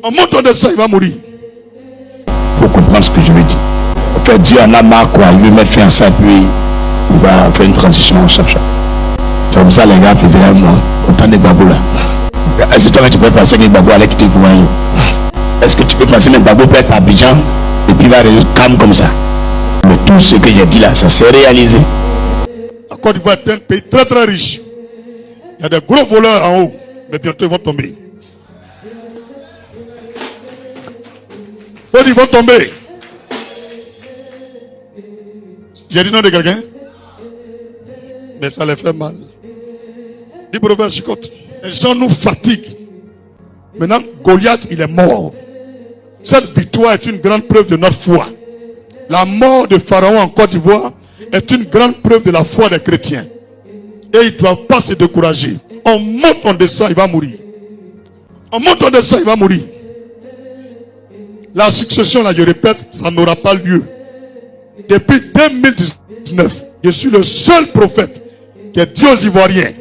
En montant de ça, il va mourir. Faut comprendre ce que je veux dire. En fait, Dieu en a marre quoi. Il veut mettre fin à ça, puis il va faire une transition en chaque. C'est comme ça les gars faisaient un mois. Autant de babou là. Est-ce que toi tu peux passer avec babou avec qui tu vois? Est-ce que tu peux passer avec babou peut-être à Abidjan et puis il va rester calme comme ça? Mais tout ce que j'ai dit là, ça s'est réalisé. La Côte d'Ivoire est un pays très très riche. Il y a des gros voleurs en haut, mais bientôt ils vont tomber. Ils vont tomber. J'ai dit non de quelqu'un, mais ça les fait mal. Dis prophète Chicotte, les gens nous fatiguent. Maintenant, Goliath, il est mort. Cette victoire est une grande preuve de notre foi. La mort de Pharaon en Côte d'Ivoire est une grande preuve de la foi des chrétiens. Et ils ne doivent pas se décourager. On monte, on descend, il va mourir. On monte, on descend, il va mourir. La succession, là, je répète, ça n'aura pas lieu. Depuis 2019, je suis le seul prophète qui est dit aux Ivoiriens.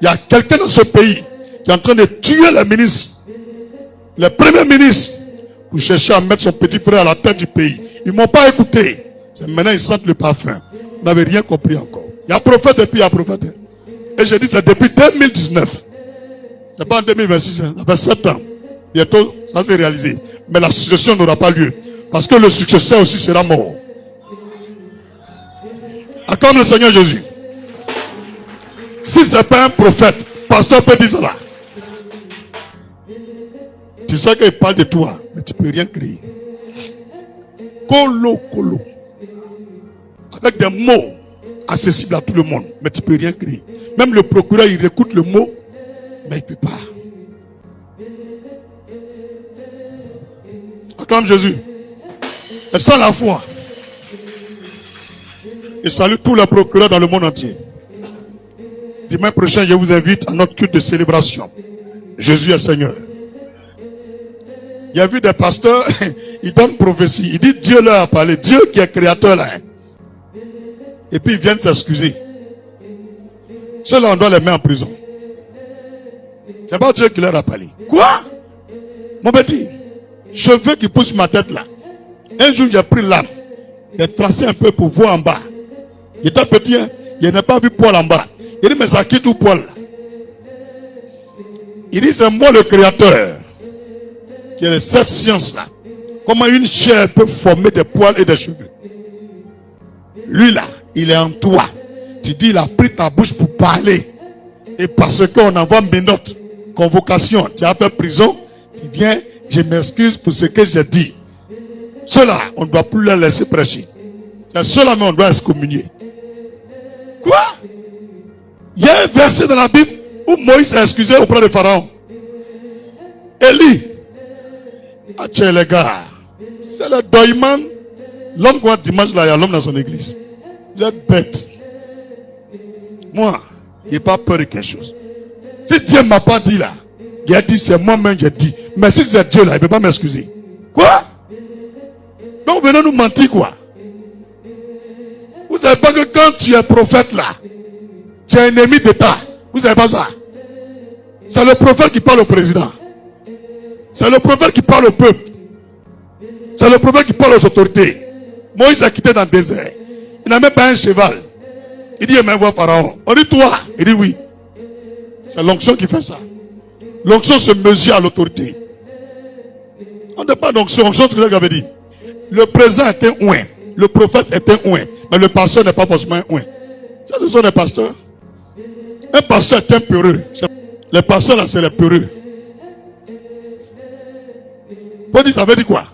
Il y a quelqu'un dans ce pays qui est en train de tuer les ministres, les premiers ministres, pour chercher à mettre son petit frère à la tête du pays. Ils ne m'ont pas écouté. C'est maintenant ils sentent le parfum. Vous n'avez rien compris encore. Il y a prophète et puis il y a prophète. Et je dis c'est depuis 2019. C'est pas en 2026, hein. Ça fait 7 ans. Bientôt, ça s'est réalisé. Mais la succession n'aura pas lieu. Parce que le successeur aussi sera mort. Acclame le Seigneur Jésus. Si ce n'est pas un prophète, pasteur peut dire cela. Tu sais qu'il parle de toi, mais tu ne peux rien créer. Colo. Avec des mots accessibles à tout le monde, mais tu ne peux rien créer. Même le procureur, il écoute le mot, mais il ne peut pas. Acclame Jésus. Et sans la foi. Et salue tous les procureurs dans le monde entier. Dimanche prochain, je vous invite à notre culte de célébration. Jésus est Seigneur. Il y a vu des pasteurs, ils donnent prophétie. Ils disent Dieu leur a parlé. Dieu qui est créateur là. Et puis ils viennent s'excuser. Ceux-là, on doit les mettre en prison. C'est pas Dieu qui leur a parlé. Quoi? Mon petit, cheveux qui poussent ma tête là. Un jour, j'ai pris l'âme. J'ai tracé un peu pour voir en bas. Il était petit, hein? Il n'a pas vu poil en bas. Il dit, mais ça quitte où poil? Il dit, c'est moi le créateur. Qui est cette science-là. Comment une chair peut former des poils et des cheveux? Lui là, il est en toi. Tu dis, il a pris ta bouche pour parler. Et parce qu'on envoie mes notes, convocation, tu as fait prison, tu viens, je m'excuse pour ce que j'ai dit. Ceux-là, on ne doit plus les laisser prêcher. C'est ceux-là, mais on doit excommunier. Quoi? Il y a un verset dans la Bible où Moïse s'est excusé auprès de Pharaon. Élie. Ah, tiens les gars. C'est le doyman. L'homme qui va dimanche là, il y a l'homme dans son église. Vous êtes bête. Moi, je n'ai pas peur de quelque chose. Si Dieu ne m'a pas dit là, il a dit c'est moi-même qui ai dit. Mais si c'est Dieu là, il ne peut pas m'excuser. Quoi? Donc venez nous mentir quoi? Vous savez pas que quand tu es prophète là, tu es ennemi d'État. Vous savez pas ça? C'est le prophète qui parle au président. C'est le prophète qui parle au peuple. C'est le prophète qui parle aux autorités. Moïse a quitté dans le désert. Il n'a même pas un cheval. Il dit, mais voir Pharaon. On dit, toi. Il dit, oui. C'est l'onction qui fait ça. L'onction se mesure à l'autorité. On n'a pas d'onction. Onction, c'est ce que j'avais dit. Le président est un ouin. Le prophète est un ouin. Mais le pasteur n'est pas forcément un ouin. Ça, ce sont des pasteurs. Un pasteur est un peureux. Les pasteurs, là, c'est les peureux. Ça veut dire quoi?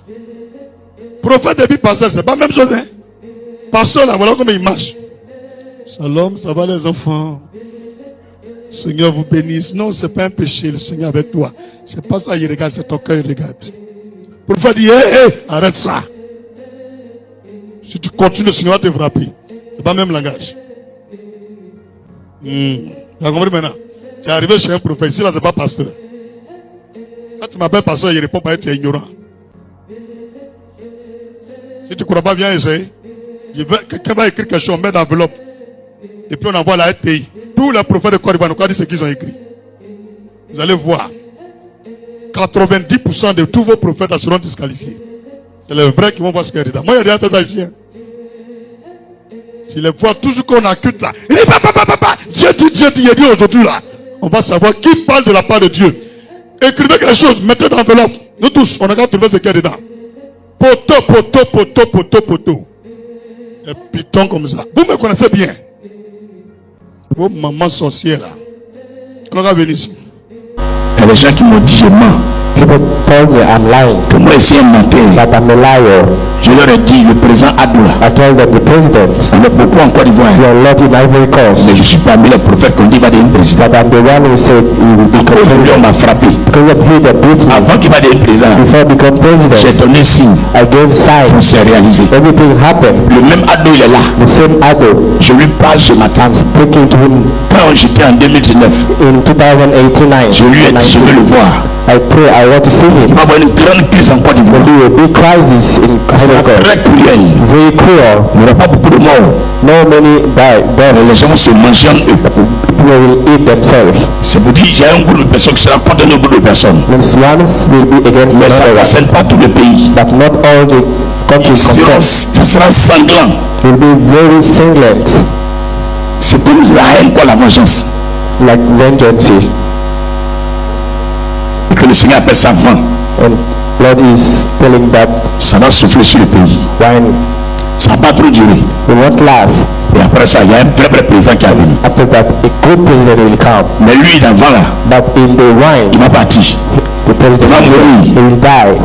Prophète et puis pasteur, c'est pas la même chose, hein? Pasteur, là, voilà comment il marche. Shalom, ça va les enfants? Seigneur vous bénisse. Non, c'est pas un péché, le Seigneur avec toi. C'est pas ça, il regarde, c'est ton cœur, il regarde. Prophète dit, hé, arrête ça. Si tu continues, le Seigneur va te frapper. C'est pas le même langage. Tu as compris maintenant? Tu es arrivé chez un prophète, ici là, c'est pas pasteur. Quand tu m'appelles pasteur, il répond pas, tu es ignorant. Si tu ne crois pas, viens essayer. Quelqu'un va écrire quelque chose, on met dans l'enveloppe. Et puis on envoie la RTI. Tous les prophètes de Côte d'Ivoire nous disent ce qu'ils ont écrit. Vous allez voir. 90% de tous vos prophètes seront disqualifiés. C'est les vrais qui vont voir ce qu'il y a dedans. Moi, il y a déjà fait ça ici. Hein. Si les voient toujours qu'on accute là, il dit papa, Dieu dit, il dit aujourd'hui là. On va savoir qui parle de la part de Dieu. Écrivez quelque chose, mettez dans l'enveloppe. Nous tous, on a qu'à trouver ce qu'il y a dedans. Poteau. Un piton comme ça. Vous me connaissez bien. Vos mamans sorcières là. On va venir ici. Il y a des gens qui m'ont dit je mens. People told me I'm lying. Que moi ici un menteur. That I'm a liar. Je leur ai dit le président Adoula. I told them the president. On est beaucoup en Côte d'Ivoire. You are a lot in Ivory Coast. Mais je suis parmi les prophètes qu'on dit va devenir président. But I'm the one who said he will become Aujourd'hui on m'a frappé. Because of he that beat me. Avant qu'il va devenir président, Before I become president, j'ai donné signe. I gave signs. Pour se réaliser. Everything happened. Le même Ado il est là. The same Ado. Je lui parle ce matin. I'm speaking to him. Quand j'étais en 2019, in 2089, je lui ai dit je veux le voir. I pray I want to see him. Il va avoir une grande crise en Côte d'Ivoire. There will be a big crisis in Ivory Coast. Très cruel. Very cruel. Il n'y aura pas beaucoup de morts. No many die. Les gens se mangent en eux. People will eat themselves. C'est pour dire qu'il y a un groupe de personnes qui sera contre un groupe de personnes. Means ones will be against Mais ça ne another. concerne pas tout le pays. But not all the countries concerned. Ça sera sanglant. Will be very singlet. C'est comme la haine pour la vengeance. Like vengeance. Et que le Seigneur appelle ça vent. And Lord is telling that Ça va souffler sur le pays. wine Ça va pas trop durer. will not last. Et après ça, il y a un très vrai président qui a venu. After that, a good president will come. Mais lui, d'avant là, But in the wine, il va partir. the president va mourir. he will die.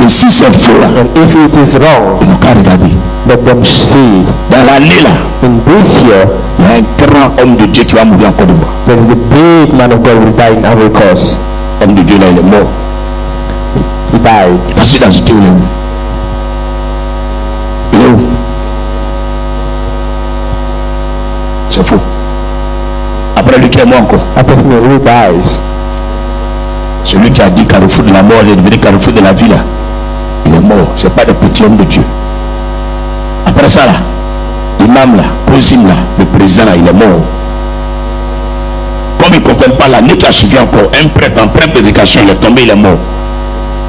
Et si c'est faux là, And if it is wrong, ils n'ont qu'à regarder. let them see. Dans l'année là, In this year, il y a un grand homme de Dieu qui va mourir en Côte d'Ivoire. there is a big man of God will die in Ivory Coast. Homme de Dieu là, il est mort. He died. Parce qu'il a ajouté où il est où? Il est où? C'est faux. Après lui qui est mort encore. After him, who dies? Celui qui a dit carrefour de la mort, il est devenu carrefour de la vie là. Il est mort. C'est pas des petits hommes de Dieu. Après ça là, l'imam là, Kozim là, le président là, il est mort. Comme ils ne comprennent pas l'année qui a suivi encore, un prêtre en pleine prédication, il est tombé, il est mort.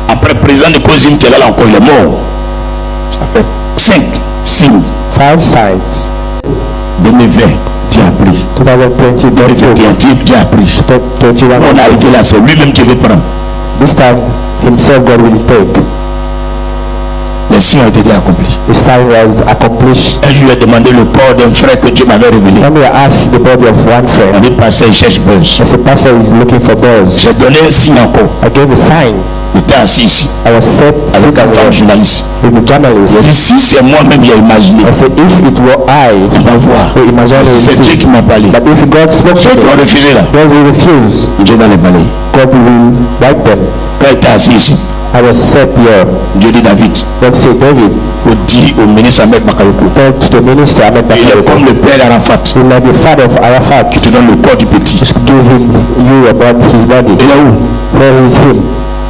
Après le président de Kozim qui est là encore, il est mort. Ça fait 5 signes. 5 signs. 2020, Dieu a pris. 2020, 2021, Dieu a pris. 2021. On a été là, c'est lui-même qui veut prendre. This time, himself God will take. Les signes ont été accomplis. This time was accomplished. Un jour, il a demandé le corps d'un frère que Dieu m'avait révélé. When we asked the body of one On friend, est passé, il cherche buzz. as a pastor is looking for birds, J'ai donné un signe encore. I gave a sign. Il était assis ici, I was set avec un femme journaliste. with the journalist. Il dit, si c'est moi-même, j'ai imaginé. I said, if it were I, On va voir. who imagined C'est Dieu qui it, m'a parlé. but if God spoke Ceux to qui ont me, refusé là, God will refuse. Dieu va les balayer. God will wipe them. Quand il était assis ici, I was set here. Dieu dit David, God said, David, dit au ministre Ahmed Bakayoko, told to the minister, Ahmed il est comme Bakayoko, le père d'Arafat, you like the father of Arafat, qui te donne le corps du petit. just give him you about his body. Il est où? Where is him?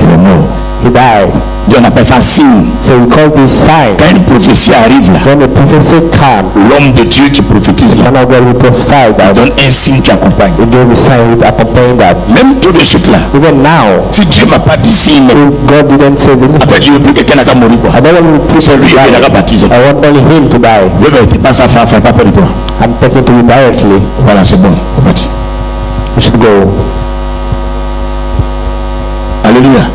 Il est mort. He died. Dieu on appelle ça signe. So we call this sign. Quand une prophétie arrive là, When the prophecy came, l'homme de Dieu qui prophétise là, man of God will prophesy il that. donne un signe qui accompagne. He gave a sign with accompanying that. Même tout de suite là, Even now, si Dieu m'a pas dit signe, if God didn't say this, après Dieu veut plus quelqu'un n'a qu'à mourir quoi. I don't want people C'est to lui qui n'a qu'à die. baptiser. I want only him to die. Dieu va pas ça faire, pas peur de toi. I'm talking to you directly. Voilà, c'est bon, on parti. You should go. Alléluia.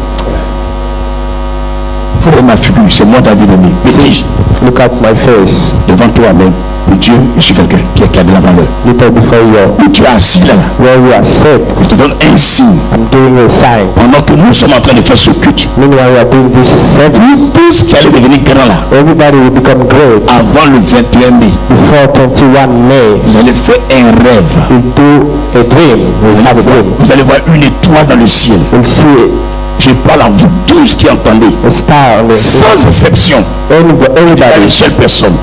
Pour ma figure, c'est moi David aimé. Mais dis, Look at my face. devant toi même, le Dieu, je suis quelqu'un qui a de la valeur. Little before you. Où tu es assis là, Where you are set, je te donne un signe. I'm giving you a sign. Pendant que nous sommes en train de faire ce culte, Meanwhile, we are doing this service. tous qui allaient devenir grands là, Everybody will become great. avant le 21 mai, Before 21 May, vous allez faire un rêve. we'll do a dream. We'll have a dream. Vous allez voir une étoile dans le ciel. We'll see Je parle à vous tous qui entendez, a star on the sans exception, pas everybody. une seule personne.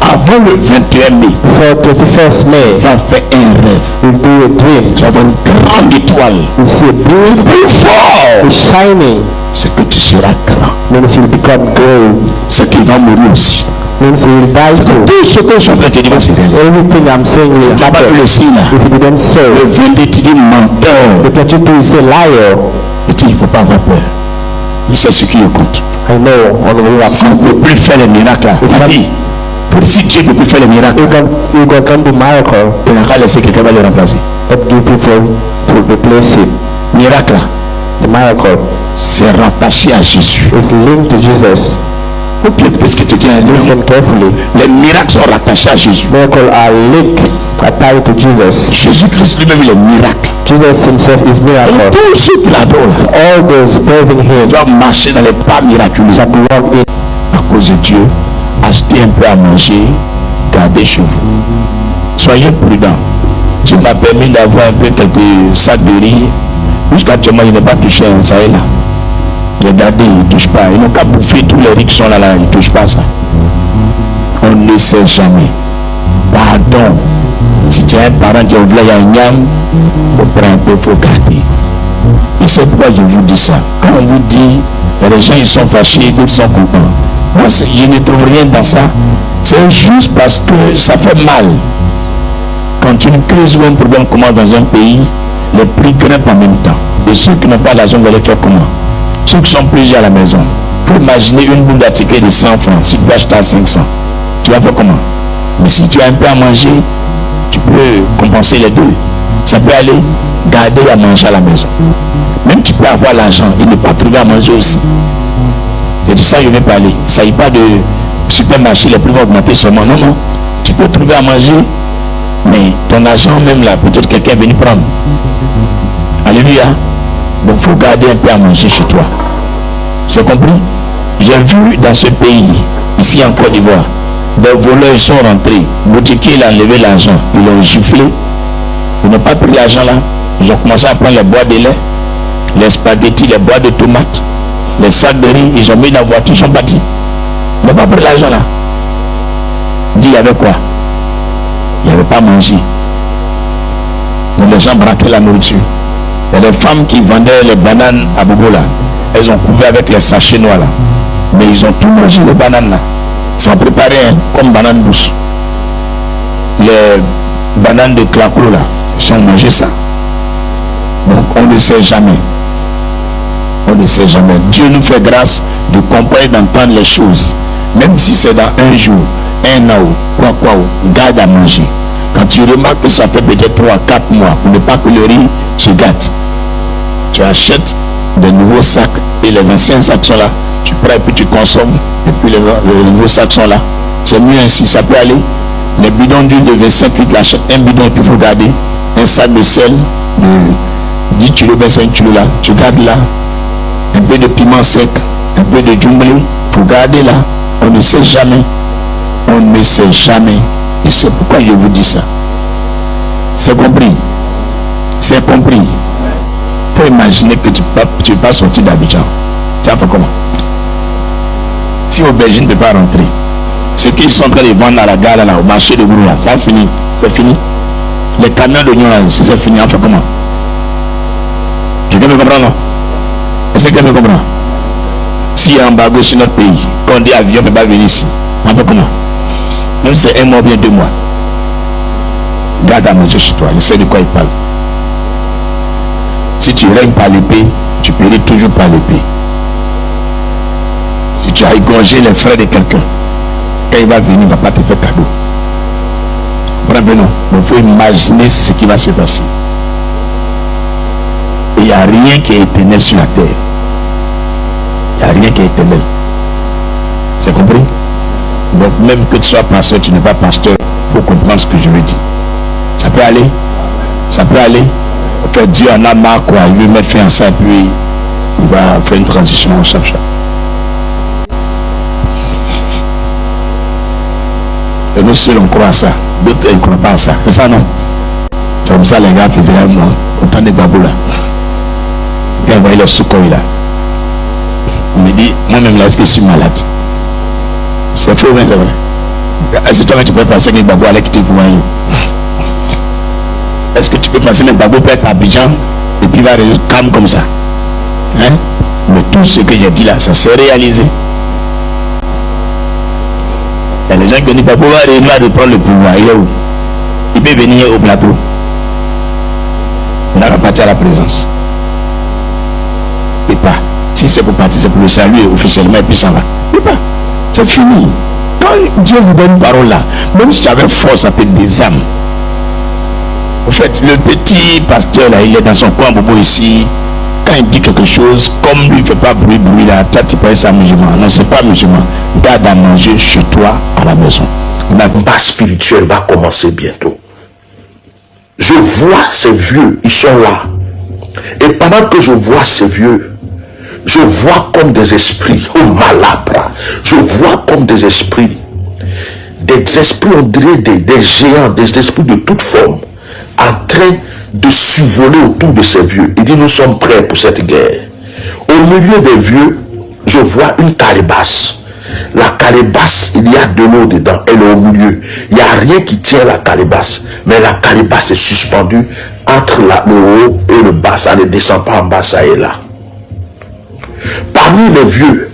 Avant le 21 mai, Before 21st May, va faire un rêve. we'll do a dream. Tu vas voir une grande étoile. We'll see a big, Plus fort, shining. c'est que tu seras grand. Means you'll become great. C'est qu'il va mourir aussi. Means you'll die too. Tout ce que je suis en train de te dire, c'est réel. Everything I'm saying will Là-bas, happen. le signe là. If you didn't say, Le 22, tu dis menteur. the 22 is a liar. Petit, il ne faut pas avoir peur. Il sait ce qui compte. I know only what Si vous ne pouvez plus faire les miracles là, si Dieu ne peut plus faire les miracles, you can do miracle, il n'a qu'à laisser quelqu'un va le remplacer. but give people to replace him. Miracle là, The miracle c'est rattaché à Jésus. is linked to Jesus. Ou bien parce que tu tiens Listen carefully. les miracles sont rattachés à Jésus. Miracles are linked, tied to Jesus. Jésus-Christ lui-même il est miracle. Jesus himself is Donc miracle. tous ceux qui l'adorent All those praising him doivent marcher dans les pas miraculeux. shall walk in. À cause de Dieu, achetez un peu à manger, gardez chez vous. Soyez prudents. Dieu m'a permis d'avoir un peu quelques sacs de riz. Jusqu'actuellement, il n'est pas touché à ça et là. J'ai gardé, il ne touche pas. Ils n'ont qu'à bouffer tous les riz qui sont là, ils ne touchent pas ça. On ne sait jamais. Pardon. Si tu as un parent qui a oublié un yam, on prend un peu, il faut garder. Et c'est pourquoi je vous dis ça. Quand on vous dit, les gens ils sont fâchés, d'autres sont contents. Moi, je ne trouve rien dans ça. C'est juste parce que ça fait mal. Quand une crise ou un problème commence dans un pays, les prix grimpent en même temps. Et ceux qui n'ont pas l'argent, vous allez faire comment? Ceux qui sont plusieurs à la maison. Vous pouvez imaginer une boule d'attiqué de 100 francs. Si tu peux acheter à 500, tu vas faire comment? Mais si tu as un peu à manger, tu peux compenser les deux. Ça peut aller garder à manger à la maison. Même tu peux avoir l'argent et ne pas trouver à manger aussi. C'est de ça que je vais parler. Il ne s'agit pas de supermarché, les prix vont augmenter seulement. Non, non. Tu peux trouver à manger, mais ton argent même là, peut-être quelqu'un est venu prendre. Alléluia. Donc il faut garder un peu à manger chez toi. C'est compris? J'ai vu dans ce pays, ici en Côte d'Ivoire, des voleurs sont rentrés. Boutiquier il a enlevé l'argent. Ils l'ont giflé. Ils n'ont pas pris l'argent là. Ils ont commencé à prendre les boîtes de lait, les spaghettis, les boîtes de tomates, les sacs de riz. Ils ont mis dans la voiture, ils sont partis. Ils n'ont pas pris l'argent là. Dis, il y avait quoi? Il n'y avait pas mangé. Donc les gens braquaient la nourriture. Il y a des femmes qui vendaient les bananes à Bobo là. Elles ont couvert avec les sachets noirs là. Mais ils ont tout mangé les bananes là. Sans préparer hein, comme bananes douces. Les bananes de claclo là. Ils ont mangé ça. Donc on ne sait jamais. On ne sait jamais. Dieu nous fait grâce de comprendre et d'entendre les choses. Même si c'est dans un jour, un an, quoi, garde à manger. Quand tu remarques que ça fait peut-être 3 à 4 mois, pour ne pas que le riz se gâte, tu achètes de nouveaux sacs et les anciens sacs sont là. Tu prends et puis tu consommes et puis les nouveaux sacs sont là. C'est mieux ainsi, ça peut aller. Les bidons d'huile de 25 litres, achète un bidon et puis il faut garder un sac de sel de 10 kg, 25 kg là. Tu gardes là. Un peu de piment sec, un peu de djumblé, pour garder là. On ne sait jamais. On ne sait jamais. Et c'est pourquoi je vous dis ça. C'est compris. C'est compris. Faut imaginer que tu ne peux pas sortir d'Abidjan. Tu vas faire comment? Si Aubergine ne peut pas rentrer, ceux qui sont en train de vendre à la gare là, au marché de Brou là, ça a fini. C'est fini. Les camions d'oignons là, c'est fini. On fait comment? Quelqu'un me comprend non? Est-ce que quelqu'un me comprend? S'il y a un embargo sur notre pays, quand on dit avion ne peut pas venir ici, on fait comment? Même si c'est 1 mois, bien 2 mois. Garde à manger chez toi, je sais de quoi il parle. Si tu règnes par l'épée, tu péris toujours par l'épée. Si tu as égorgé les frères de quelqu'un, quand il va venir, il ne va pas te faire cadeau. Bravo, non. Il faut imaginer ce qui va se passer. Il n'y a rien qui est éternel sur la terre. Il n'y a rien qui est éternel. C'est compris? Donc même que tu sois pasteur, tu n'es pas pasteur, il faut comprendre ce que je veux dire. Ça peut aller? Ça peut aller? En fait, Dieu en a marre quoi. Il veut mettre fin à ça et puis il va faire une transition en chaque. Et nous seuls on croit à ça. D'autres ne croient pas à ça. C'est ça non? C'est comme ça les gars faisaient un mois. Autant de babou là. Quand ils voyaient le soukoï là. On me dit, moi-même là, est-ce que je suis malade? C'est faux, mais c'est vrai. Est-ce que toi tu peux passer avec babou à l'équité pour moi? Est-ce que tu peux passer avec babou pour être à Abidjan et puis il va résoudre calme comme ça? Hein? Mais tout ce que j'ai dit là, ça s'est réalisé. Il y a les gens qui disent babou va réussir à reprendre le pouvoir. Il est où? Il peut venir au plateau. Il n'a pas partir à la présence. peut pas. Si c'est pour partir, c'est pour le saluer officiellement et puis ça va. Il peut pas. C'est fini. Quand Dieu vous donne une parole là, même si tu avais force, ça peut être des âmes. En fait, le petit pasteur là, il est dans son coin, bobo ici. Quand il dit quelque chose, comme lui il ne fait pas bruit là, toi tu penses à musulman. Non, c'est pas musulman. Garde à manger chez toi à la maison. La combat spirituel va commencer bientôt. Je vois ces vieux, ils sont là. Et pendant que je vois ces vieux, je vois comme des esprits, oh malabra, je vois comme des esprits, on dirait des géants, des esprits de toute forme, en train de survoler autour de ces vieux. Il dit, nous sommes prêts pour cette guerre. Au milieu des vieux, je vois une calebasse. La calebasse, il y a de l'eau dedans, elle est au milieu. Il n'y a rien qui tient la calebasse, mais la calebasse est suspendue entre le haut et le bas. Ça ne descend pas en bas, ça est là. Parmi les vieux,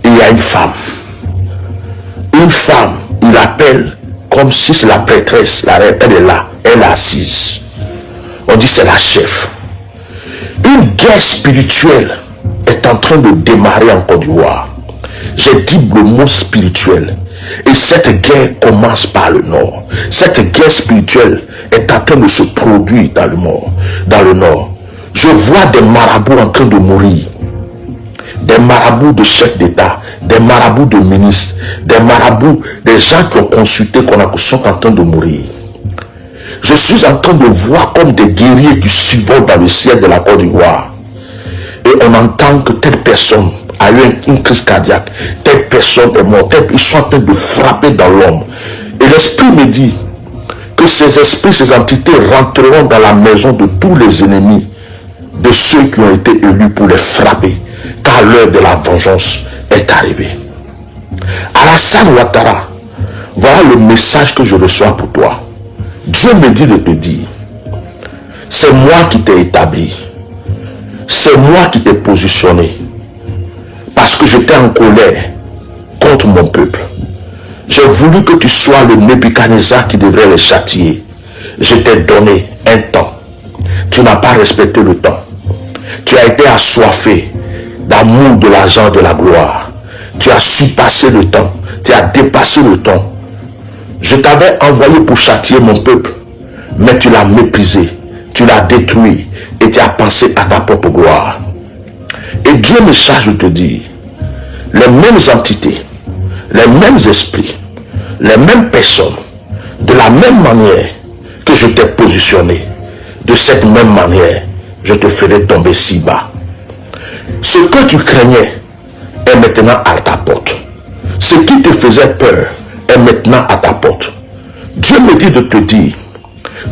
il y a une femme. Une femme, il appelle comme si c'est la prêtresse. Elle est là, elle est assise. On dit c'est la chef. Une guerre spirituelle est en train de démarrer en Côte d'Ivoire. J'ai dit le mot spirituel. Et cette guerre commence par le nord. Cette guerre spirituelle est en train de se produire dans le nord. Je vois des marabouts en train de mourir. Des marabouts de chefs d'État, des marabouts de ministres, des marabouts, des gens qui ont consulté, qui sont en train de mourir. Je suis en train de voir comme des guerriers qui survolent dans le ciel de la Côte d'Ivoire. Et on entend que telle personne a eu une crise cardiaque, telle personne est morte, ils sont en train de frapper dans l'ombre. Et l'esprit me dit que ces esprits, ces entités rentreront dans la maison de tous les ennemis, de ceux qui ont été élus pour les frapper, car l'heure de la vengeance est arrivée. Alassane Ouattara, voilà le message que je reçois pour toi. Dieu me dit de te dire, c'est moi qui t'ai établi, c'est moi qui t'ai positionné, parce que j'étais en colère contre mon peuple. J'ai voulu que tu sois le Nebuchadnezzar qui devrait les châtier. Je t'ai donné un temps. Tu n'as pas respecté le temps. Tu as été assoiffé d'amour de l'argent, de la gloire. Tu as surpassé le temps. Tu as dépassé le temps. Je t'avais envoyé pour châtier mon peuple, mais tu l'as méprisé. Tu l'as détruit et tu as pensé à ta propre gloire. Et Dieu me charge de te dire, les mêmes entités, les mêmes esprits, les mêmes personnes, de la même manière que je t'ai positionné, de cette même manière, je te ferai tomber si bas. Ce que tu craignais est maintenant à ta porte. Ce qui te faisait peur est maintenant à ta porte. Dieu me dit de te dire,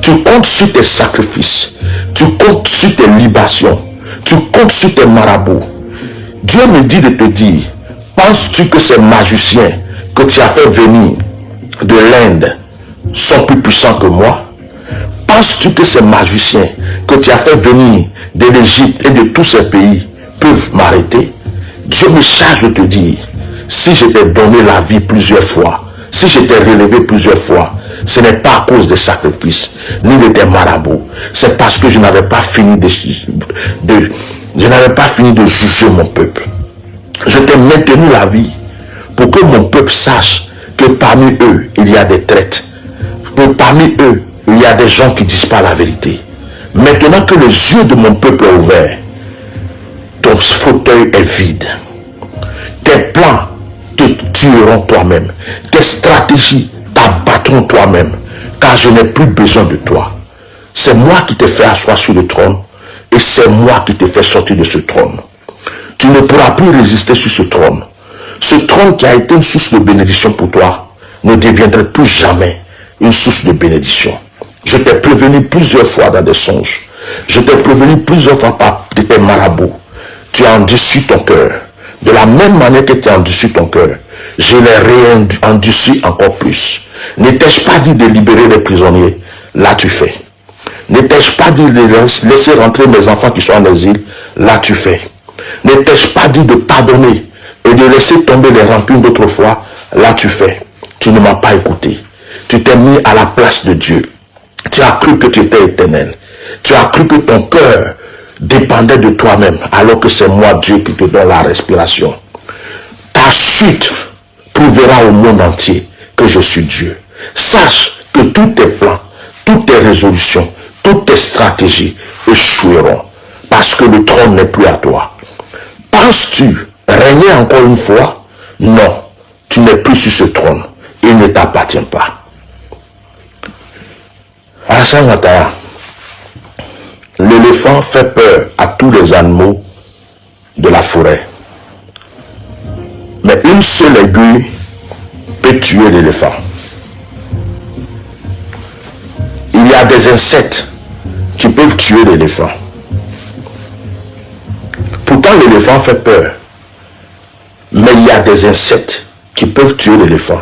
tu comptes sur tes sacrifices, tu comptes sur tes libations, tu comptes sur tes marabouts. Dieu me dit de te dire, penses-tu que ces magiciens que tu as fait venir de l'Inde sont plus puissants que moi? Penses-tu que ces magiciens que tu as fait venir de l'Égypte et de tous ces pays peuvent m'arrêter? Dieu me charge de te dire, si je t'ai donné la vie plusieurs fois, si je t'ai relevé plusieurs fois, ce n'est pas à cause des sacrifices, ni de tes marabouts. C'est parce que je n'avais pas fini de juger mon peuple. Je t'ai maintenu la vie pour que mon peuple sache que parmi eux, il y a des traîtres. Que parmi eux, il y a des gens qui ne disent pas la vérité. Maintenant que les yeux de mon peuple sont ouverts, ton fauteuil est vide. Tes plans te tueront toi-même. Tes stratégies t'abattront toi-même. Car je n'ai plus besoin de toi. C'est moi qui t'ai fait asseoir sur le trône. Et c'est moi qui t'ai fait sortir de ce trône. Tu ne pourras plus résister sur ce trône. Ce trône qui a été une source de bénédiction pour toi ne deviendrait plus jamais une source de bénédiction. Je t'ai prévenu plusieurs fois dans des songes. Je t'ai prévenu plusieurs fois par tes marabouts. Tu as endurci ton cœur. De la même manière que tu as endurci ton cœur, je l'ai endurci encore plus. N'étais-je pas dit de libérer les prisonniers? Là tu fais. N'étais-je pas dit de laisser rentrer mes enfants qui sont en exil? Là tu fais. N'étais-je pas dit de pardonner et de laisser tomber les rancunes d'autrefois? Là tu fais. Tu ne m'as pas écouté. Tu t'es mis à la place de Dieu. Tu as cru que tu étais éternel. Tu as cru que ton cœur dépendait de toi-même, alors que c'est moi Dieu qui te donne la respiration, ta chute prouvera au monde entier que je suis Dieu. Sache que tous tes plans, toutes tes résolutions, toutes tes stratégies échoueront parce que le trône n'est plus à toi. Penses-tu régner encore une fois? Non, tu n'es plus sur ce trône. Il ne t'appartient pas. Alassane Ouattara, l'éléphant fait peur à tous les animaux de la forêt. Mais une seule aiguille peut tuer l'éléphant. Il y a des insectes qui peuvent tuer l'éléphant. Pourtant, l'éléphant fait peur. Mais il y a des insectes qui peuvent tuer l'éléphant.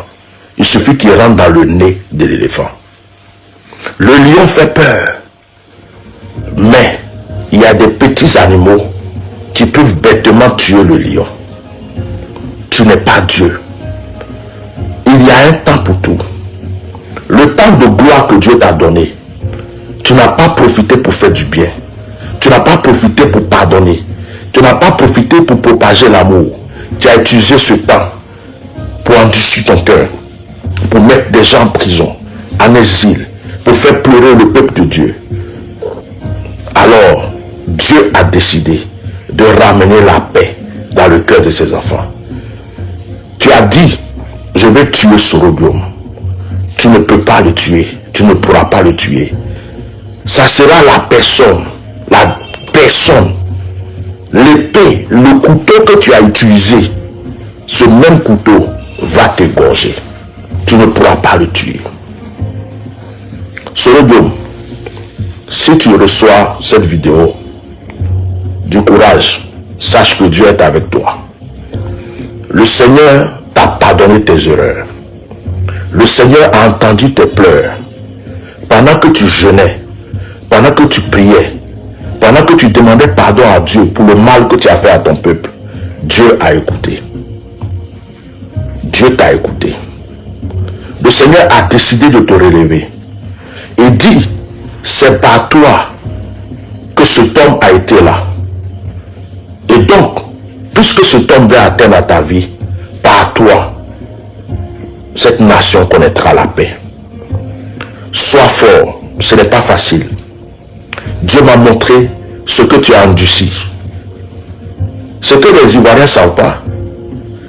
Il suffit qu'il rentre dans le nez de l'éléphant. Le lion fait peur. Mais il y a des petits animaux qui peuvent bêtement tuer le lion. Tu n'es pas Dieu. Il y a un temps pour tout. Le temps de gloire que Dieu t'a donné, tu n'as pas profité pour faire du bien. Tu n'as pas profité pour pardonner. Tu n'as pas profité pour propager l'amour. Tu as utilisé ce temps pour endurcir ton cœur, pour mettre des gens en prison, en exil, pour faire pleurer le peuple de Dieu. Alors, Dieu a décidé de ramener la paix dans le cœur de ses enfants. Tu as dit, je vais tuer Sorodium. Tu ne peux pas le tuer. Tu ne pourras pas le tuer. Ça sera la personne, l'épée, le couteau que tu as utilisé. Ce même couteau va t'égorger. Tu ne pourras pas le tuer. Sorodium, si tu reçois cette vidéo, du courage, sache que Dieu est avec toi. Le Seigneur t'a pardonné tes erreurs. Le Seigneur a entendu tes pleurs. Pendant que tu jeûnais, pendant que tu priais, pendant que tu demandais pardon à Dieu pour le mal que tu as fait à ton peuple, Dieu a écouté. Dieu t'a écouté. Le Seigneur a décidé de te relever. Et dit, c'est par toi que cet homme a été là. Et donc, puisque cet homme veut atteindre ta vie, par toi, cette nation connaîtra la paix. Sois fort, ce n'est pas facile. Dieu m'a montré ce que tu as endurci. Ce que les Ivoiriens ne savent pas,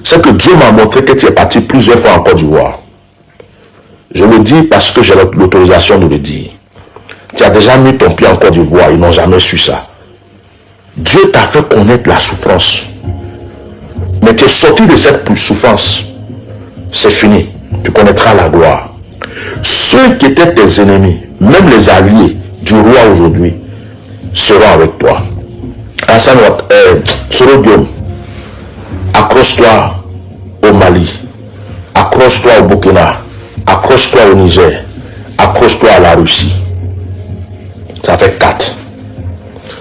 c'est que Dieu m'a montré que tu es parti plusieurs fois en Côte d'Ivoire. Je le dis parce que j'ai l'autorisation de le dire. Tu as déjà mis ton pied en Côte d'Ivoire, ils n'ont jamais su ça. Dieu t'a fait connaître la souffrance. Mais tu es sorti de cette souffrance. C'est fini. Tu connaîtras la gloire. Ceux qui étaient tes ennemis, même les alliés du roi aujourd'hui, seront avec toi. Sorodium, accroche-toi au Mali, accroche-toi au Burkina, accroche-toi au Niger, accroche-toi à la Russie. Ça fait 4.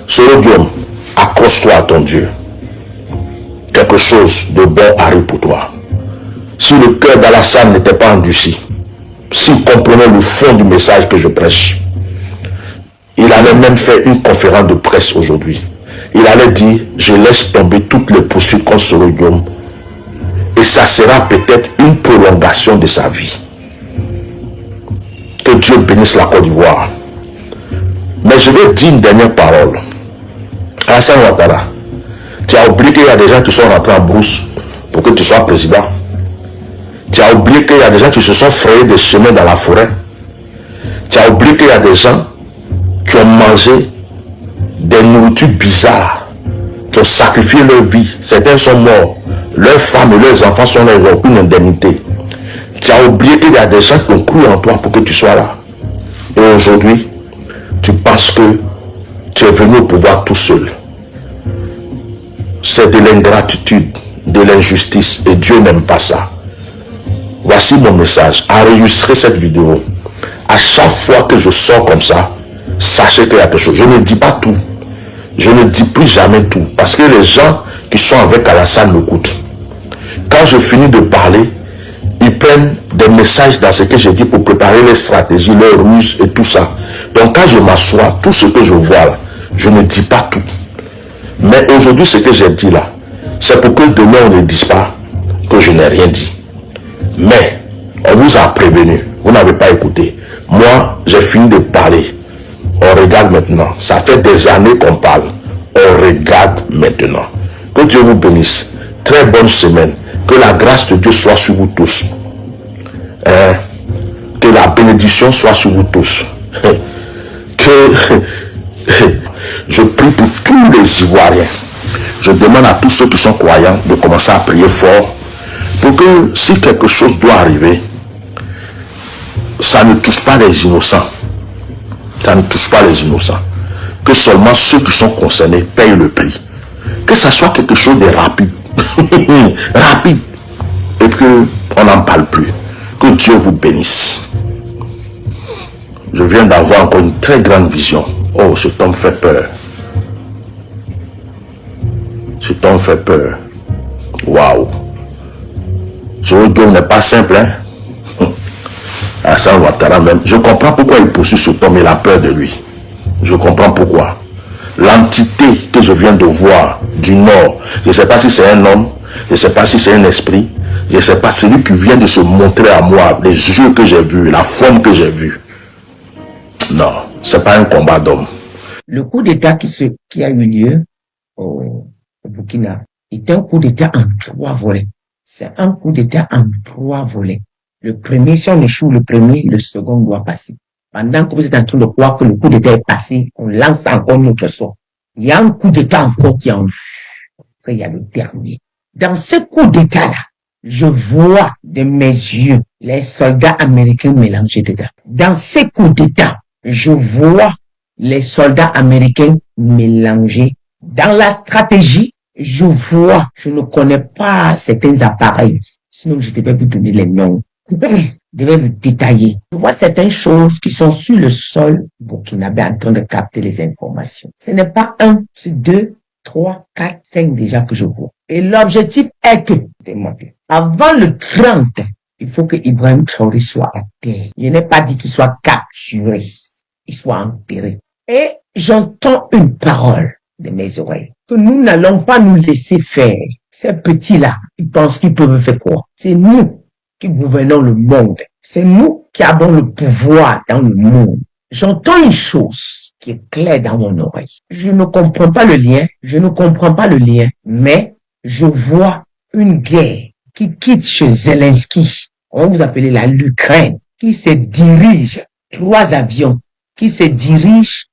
Sorodium, accroche-toi à ton Dieu. Quelque chose de bon arrive pour toi. Si le cœur d'Alassane n'était pas endurci, s'il comprenait le fond du message que je prêche, il allait même faire une conférence de presse aujourd'hui. Il allait dire, je laisse tomber toutes les poursuites contre Sorodium et ça sera peut-être une prolongation de sa vie. Que Dieu bénisse la Côte d'Ivoire. Mais je vais dire une dernière parole. Alassane Ouattara, tu as oublié qu'il y a des gens qui sont rentrés en brousse pour que tu sois président. Tu as oublié qu'il y a des gens qui se sont frayés des chemins dans la forêt. Tu as oublié qu'il y a des gens qui ont mangé des nourritures bizarres, qui ont sacrifié leur vie. Certains sont morts. Leurs femmes et leurs enfants sont là, ils n'ont aucune indemnité. Tu as oublié qu'il y a des gens qui ont cru en toi pour que tu sois là. Et aujourd'hui, tu penses que tu es venu au pouvoir tout seul. C'est de l'ingratitude, de l'injustice, et Dieu n'aime pas ça. Voici mon message. Enregistrez cette vidéo. À chaque fois que je sors comme ça, sachez qu'il y a quelque chose. Je ne dis pas tout. Je ne dis plus jamais tout. Parce que les gens qui sont avec Alassane m'écoutent. Quand je finis de parler, ils prennent des messages dans ce que j'ai dit pour préparer les stratégies, leurs ruses et tout ça. Donc quand je m'assois, tout ce que je vois là, Je ne dis pas tout. Mais aujourd'hui, ce que j'ai dit là, c'est pour que demain on ne dise pas que je n'ai rien dit. Mais on vous a prévenu, vous n'avez pas écouté. Moi, j'ai fini de parler. On regarde maintenant. Ça fait des années qu'on parle. On regarde maintenant. Que Dieu vous bénisse. Très bonne semaine. Que la grâce de Dieu soit sur vous tous. Que la bénédiction soit sur vous tous. Que je prie pour tous les Ivoiriens. Je demande à tous ceux qui sont croyants de commencer à prier fort pour que si quelque chose doit arriver, ça ne touche pas les innocents. Ça ne touche pas les innocents. Que seulement ceux qui sont concernés payent le prix. Que ça soit quelque chose de rapide. Rapide. Et qu'on n'en parle plus. Que Dieu vous bénisse. Je viens d'avoir encore une très grande vision. Oh, cet homme fait peur. Cet homme fait peur. Waouh. Ce Dieu n'est pas simple, hein. Hassan Ouattara même. Je comprends pourquoi il poursuit cet homme, il a peur de lui. Je comprends pourquoi. L'entité que je viens de voir du Nord, je ne sais pas si c'est un homme, je ne sais pas si c'est un esprit, je ne sais pas, celui qui vient de se montrer à moi, les yeux que j'ai vus, la forme que j'ai vue. Non, ce n'est pas un combat d'homme. Le coup d'État qui a eu lieu au Burkina est un coup d'État en 3 volets. C'est un coup d'État en 3 volets. Le premier, si on échoue le premier, le second doit passer. Pendant que vous êtes en train de croire que le coup d'État est passé, on lance encore notre sort. Il y a un coup d'État encore qui est en vue. Après, il y a le dernier. Dans ce coup d'État-là, je vois de mes yeux les soldats américains mélangés dedans. Dans ce coup d'État, je vois les soldats américains mélangés. Dans la stratégie, je vois, je ne connais pas certains appareils. Sinon, je devais vous donner les noms. Je devais vous détailler. Je vois certaines choses qui sont sur le sol burkinabé en train de capter les informations. Ce n'est pas 1, c'est 2, 3, 4, 5 déjà que je vois. Et l'objectif est que, avant le 30, il faut que Ibrahim Traoré soit à terre. Je n'ai pas dit qu'il soit capturé. Il soit enterré. Et j'entends une parole de mes oreilles. Que nous n'allons pas nous laisser faire. Ces petits-là, ils pensent qu'ils peuvent faire quoi? C'est nous qui gouvernons le monde. C'est nous qui avons le pouvoir dans le monde. J'entends une chose qui est claire dans mon oreille. Je ne comprends pas le lien, mais je vois une guerre qui quitte chez Zelensky, on vous appelez l'Ukraine, qui se dirige 3 avions, qui se dirige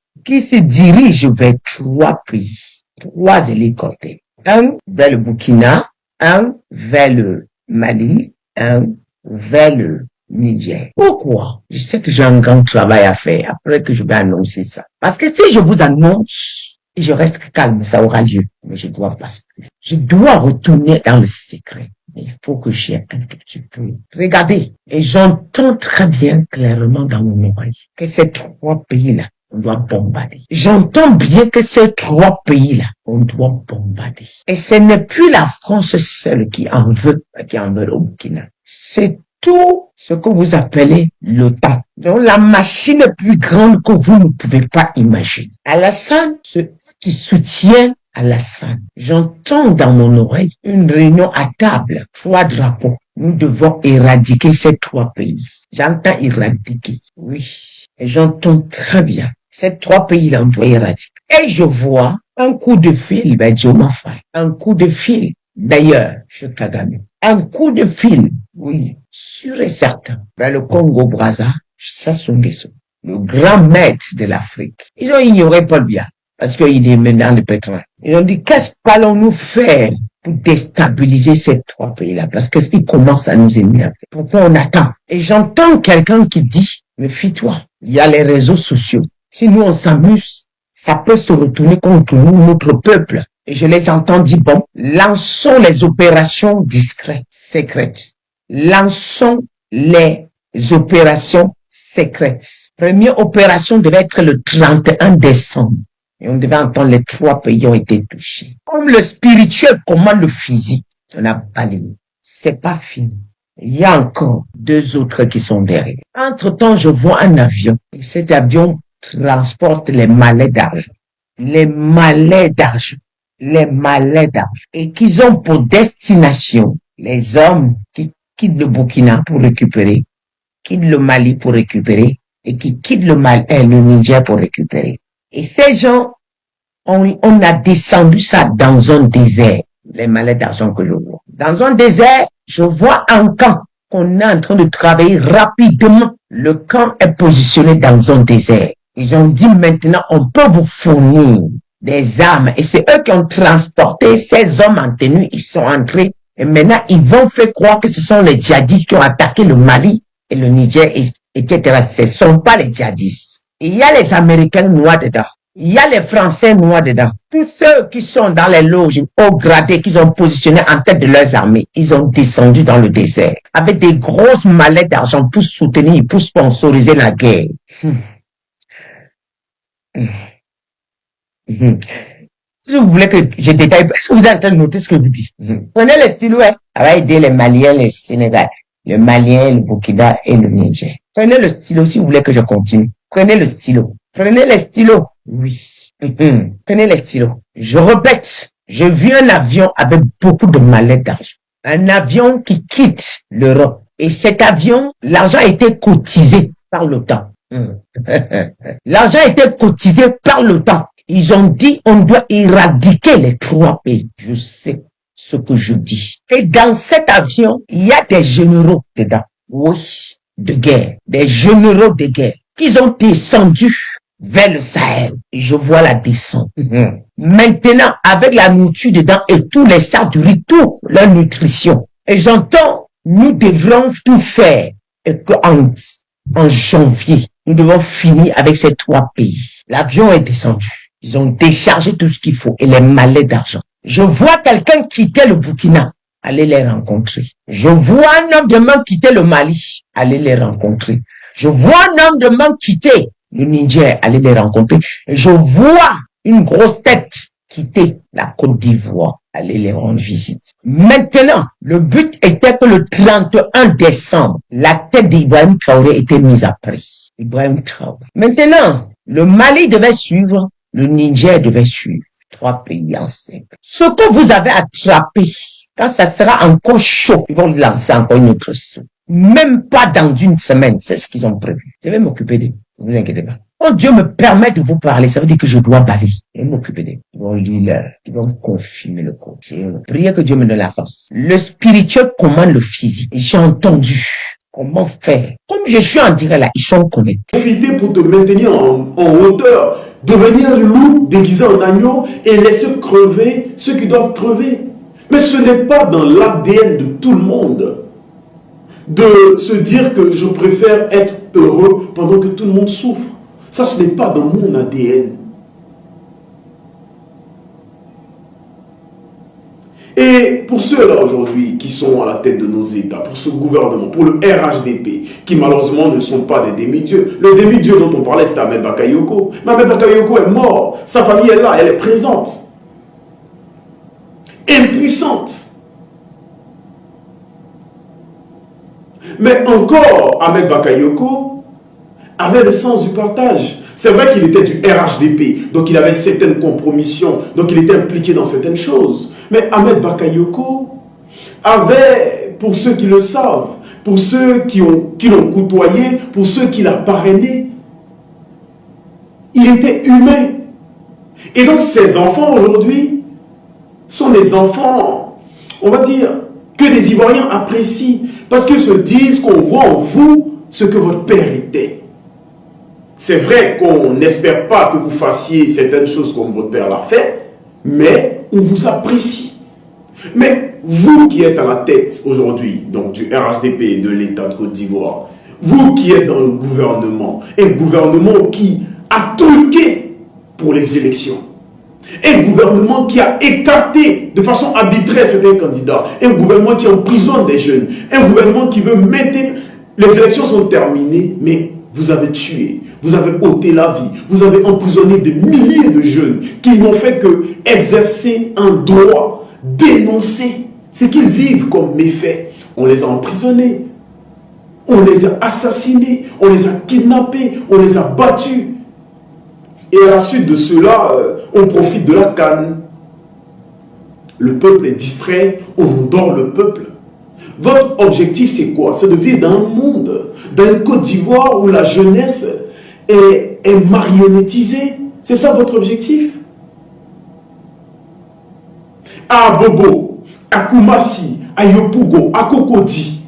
vers 3 pays, 3 hélicoptères. Un vers le Burkina, un vers le Mali, un vers le Niger. Pourquoi? Je sais que j'ai un grand travail à faire après que je vais annoncer ça. Parce que si je vous annonce et je reste calme, ça aura lieu. Mais je dois basculer. Je dois retourner dans le secret. Mais il faut que j'aie un tout petit peu. Regardez. Et j'entends très bien clairement dans mon oreille que ces 3 pays-là, on doit bombarder. J'entends bien que ces 3 pays-là, on doit bombarder. Et ce n'est plus la France seule qui en veut au Burkina. C'est tout ce que vous appelez l'OTAN. Donc la machine plus grande que vous ne pouvez pas imaginer. Alassane, ceux qui soutiennent Alassane. J'entends dans mon oreille une réunion à table, 3 drapeaux. Nous devons éradiquer ces 3 pays. J'entends éradiquer, oui. Et j'entends très bien. Ces 3 pays-là, on doit éradiquer. Et je vois un coup de fil vers Diomaye Faye. Un coup de fil, d'ailleurs, chez Kagame. Un coup de fil, oui, sûr et certain, vers le Congo-Brazza, Sassou Nguesso, le grand maître de l'Afrique. Ils ont ignoré Paul Biya, parce qu'il est maintenant le pétrole. Ils ont dit, qu'est-ce qu'allons-nous faire pour déstabiliser ces 3 pays-là? Parce qu'ils commencent à nous énerver. Pourquoi on attend? Et j'entends quelqu'un qui dit, méfie-toi, il y a les réseaux sociaux. Si nous on s'amuse, ça peut se retourner contre nous, notre peuple. Et je les entends dire, bon, lançons les opérations discrètes, secrètes. Lançons les opérations secrètes. Première opération devait être le 31 décembre. Et on devait entendre les 3 pays ont été touchés. Comme le spirituel commande le physique, on n'a pas les mots. C'est pas fini. Il y a encore 2 autres qui sont derrière. Entre-temps, je vois un avion. Et cet avion transporte les mallets d'argent. les malais d'argent, et qu'ils ont pour destination les hommes qui quittent le Burkina pour récupérer, quittent le Mali pour récupérer, et qui quittent le Niger pour récupérer. Et ces gens, on a descendu ça dans un désert, les malais d'argent que je vois. Dans un désert, je vois un camp qu'on est en train de travailler rapidement. Le camp est positionné dans un désert. Ils ont dit maintenant, on peut vous fournir des armes. Et c'est eux qui ont transporté ces hommes en tenue. Ils sont entrés. Et maintenant, ils vont faire croire que ce sont les djihadistes qui ont attaqué le Mali et le Niger, etc. Ce ne sont pas les djihadistes. Il y a les Américains noirs dedans. Il y a les Français noirs dedans. Tous ceux qui sont dans les loges haut gradés, qu'ils ont positionnés en tête de leurs armées, ils ont descendu dans le désert avec des grosses mallettes d'argent pour soutenir, pour sponsoriser la guerre. Si vous voulez que je détaille, est-ce que vous êtes en train de noter ce que vous dites? Prenez le stylo, ça va aider les Maliens, les Sénégal, le Malien, le Burkina et le Niger. Prenez le stylo si vous voulez que je continue. Prenez le stylo. Prenez les stylos. Oui. Prenez les stylos. Je répète, j'ai vu un avion avec beaucoup de mallettes d'argent. Un avion qui quitte l'Europe. Et cet avion, l'argent a été cotisé par l'OTAN. L'argent a été cotisé par l'OTAN. Ils ont dit on doit éradiquer les 3 pays. Je sais ce que je dis. Et dans cet avion, il y a des généraux dedans. Oui, de guerre. Des généraux de guerre. Qu'ils ont descendu vers le Sahel. Et je vois la descente. Maintenant, avec la nourriture dedans et tous les sacs du riz, toute leur nutrition. Et j'entends, nous devrons tout faire. Et en janvier, nous devons finir avec ces 3 pays. L'avion est descendu. Ils ont déchargé tout ce qu'il faut et les mallettes d'argent. Je vois quelqu'un quitter le Burkina, aller les rencontrer. Je vois un homme de main quitter le Mali, aller les rencontrer. Je vois un homme de main quitter le Niger, aller les rencontrer. Et je vois une grosse tête quitter la Côte d'Ivoire, aller les rendre visite. Maintenant, le but était que le 31 décembre, la tête d'Ibrahim Traoré était mise à prix. Ibrahim Traoré. Maintenant, le Mali devait suivre, le Niger devait suivre. 3 pays ensemble. Ce que vous avez attrapé, quand ça sera encore chaud, ils vont lancer encore une autre soupe. Même pas dans une semaine, c'est ce qu'ils ont prévu. Je vais m'occuper d'eux, ne vous inquiétez pas. Quand Dieu me permet de vous parler, ça veut dire que je dois balayer. Je vais m'occuper d'eux. Ils vont lire, ils vont confirmer le corps. J'ai prié que Dieu me donne la force. Le spirituel commande le physique. J'ai entendu. Comment faire? Comme je suis en direct là, ils sont connectés. Profiter pour te maintenir en hauteur, devenir loup déguisé en agneau et laisser crever ceux qui doivent crever. Mais ce n'est pas dans l'ADN de tout le monde de se dire que je préfère être heureux pendant que tout le monde souffre. Ça, ce n'est pas dans mon ADN. Et pour ceux-là aujourd'hui qui sont à la tête de nos États, pour ce gouvernement, pour le RHDP, qui malheureusement ne sont pas des demi-dieux. Le demi-dieu dont on parlait, c'était Ahmed Bakayoko. Mais Ahmed Bakayoko est mort. Sa famille est là, elle est présente. Impuissante. Mais encore, Ahmed Bakayoko avait le sens du partage. C'est vrai qu'il était du RHDP, donc il avait certaines compromissions, donc il était impliqué dans certaines choses. Mais Ahmed Bakayoko avait, pour ceux qui le savent, pour ceux qui l'ont côtoyé, pour ceux qui l'ont parrainé, il était humain. Et donc ces enfants aujourd'hui sont des enfants, on va dire, que les Ivoiriens apprécient, parce qu'ils se disent qu'on voit en vous ce que votre père était. C'est vrai qu'on n'espère pas que vous fassiez certaines choses comme votre père l'a fait, mais on vous apprécie. Mais vous qui êtes à la tête aujourd'hui, donc du RHDP et de l'État de Côte d'Ivoire, vous qui êtes dans le gouvernement, un gouvernement qui a truqué pour les élections, un gouvernement qui a écarté de façon arbitraire certains candidats, un gouvernement qui emprisonne des jeunes, un gouvernement qui veut maintenir... Les élections sont terminées, mais vous avez tué, vous avez ôté la vie, vous avez emprisonné des milliers de jeunes qui n'ont fait que exercer un droit, dénoncer ce qu'ils vivent comme méfaits. On les a emprisonnés, on les a assassinés, on les a kidnappés, on les a battus. Et à la suite de cela, on profite de la canne. Le peuple est distrait, on endort le peuple. Votre objectif, c'est quoi? C'est de vivre dans un monde, dans une Côte d'Ivoire où la jeunesse est marionnettisée. C'est ça votre objectif? À Bobo, à Koumassi, à Yopougo, à Cocody,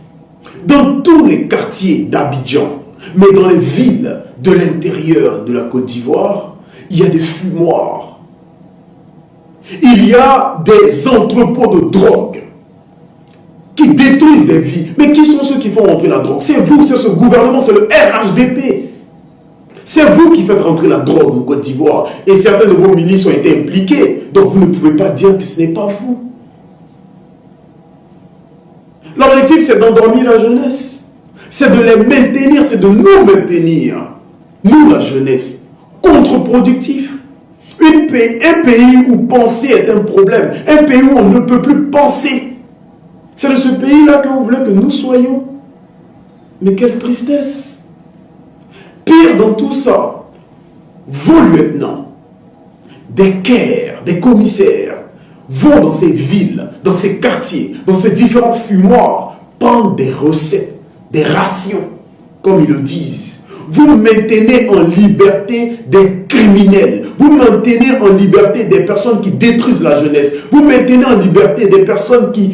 dans tous les quartiers d'Abidjan, mais dans les villes de l'intérieur de la Côte d'Ivoire, il y a des fumoirs. Il y a des entrepôts de drogue qui détruisent des vies. Mais qui sont ceux qui font rentrer la drogue? C'est vous, c'est ce gouvernement, c'est le RHDP. C'est vous qui faites rentrer la drogue en Côte d'Ivoire. Et certains de vos milices ont été impliqués. Donc vous ne pouvez pas dire que ce n'est pas vous. L'objectif, c'est d'endormir la jeunesse. C'est de les maintenir, c'est de nous maintenir. Nous, la jeunesse, contre-productif. Un pays où penser est un problème. Un pays où on ne peut plus penser. C'est de ce pays-là que vous voulez que nous soyons. Mais quelle tristesse. Pire dans tout ça, vos lieutenants, des cairs, des commissaires, vont dans ces villes, dans ces quartiers, dans ces différents fumoirs, prendre des recettes, des rations, comme ils le disent. Vous maintenez en liberté des criminels. Vous maintenez en liberté des personnes qui détruisent la jeunesse. Vous maintenez en liberté des personnes qui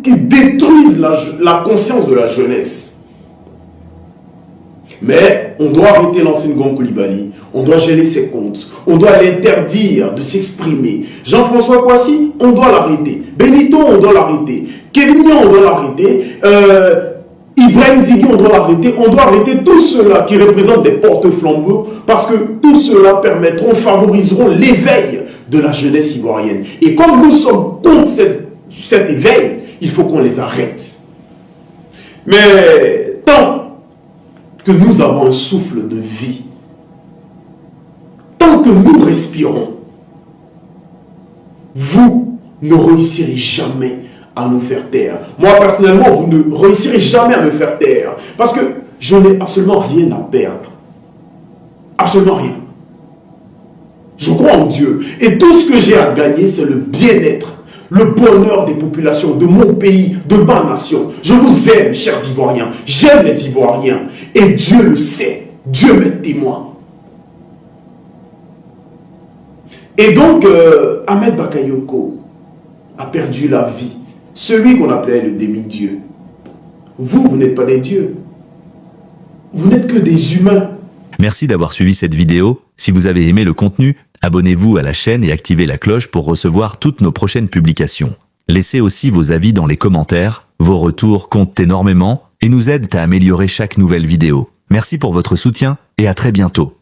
détruisent la conscience de la jeunesse. Mais on doit arrêter l'ancien Gon Coulibaly. On doit geler ses comptes. On doit l'interdire de s'exprimer. Jean-François Kouassi, on doit l'arrêter. Benito, on doit l'arrêter. Kevin Niang, on doit l'arrêter. Ibrahim Ziggy, on doit l'arrêter. On doit arrêter tous ceux-là qui représentent des porte-flambeaux parce que tous ceux-là favoriseront l'éveil de la jeunesse ivoirienne. Et comme nous sommes contre cet éveil, il faut qu'on les arrête. Mais tant que nous avons un souffle de vie, tant que nous respirons, vous ne réussirez jamais à nous faire taire. Moi, personnellement, vous ne réussirez jamais à me faire taire. Parce que je n'ai absolument rien à perdre. Absolument rien. Je crois en Dieu. Et tout ce que j'ai à gagner, c'est le bien-être, le bonheur des populations, de mon pays, de ma nation. Je vous aime, chers Ivoiriens. J'aime les Ivoiriens. Et Dieu le sait. Dieu m'est témoin. Et donc, Ahmed Bakayoko a perdu la vie. Celui qu'on appelait le demi-dieu. Vous n'êtes pas des dieux. Vous n'êtes que des humains. Merci d'avoir suivi cette vidéo. Si vous avez aimé le contenu, abonnez-vous à la chaîne et activez la cloche pour recevoir toutes nos prochaines publications. Laissez aussi vos avis dans les commentaires. Vos retours comptent énormément et nous aident à améliorer chaque nouvelle vidéo. Merci pour votre soutien et à très bientôt.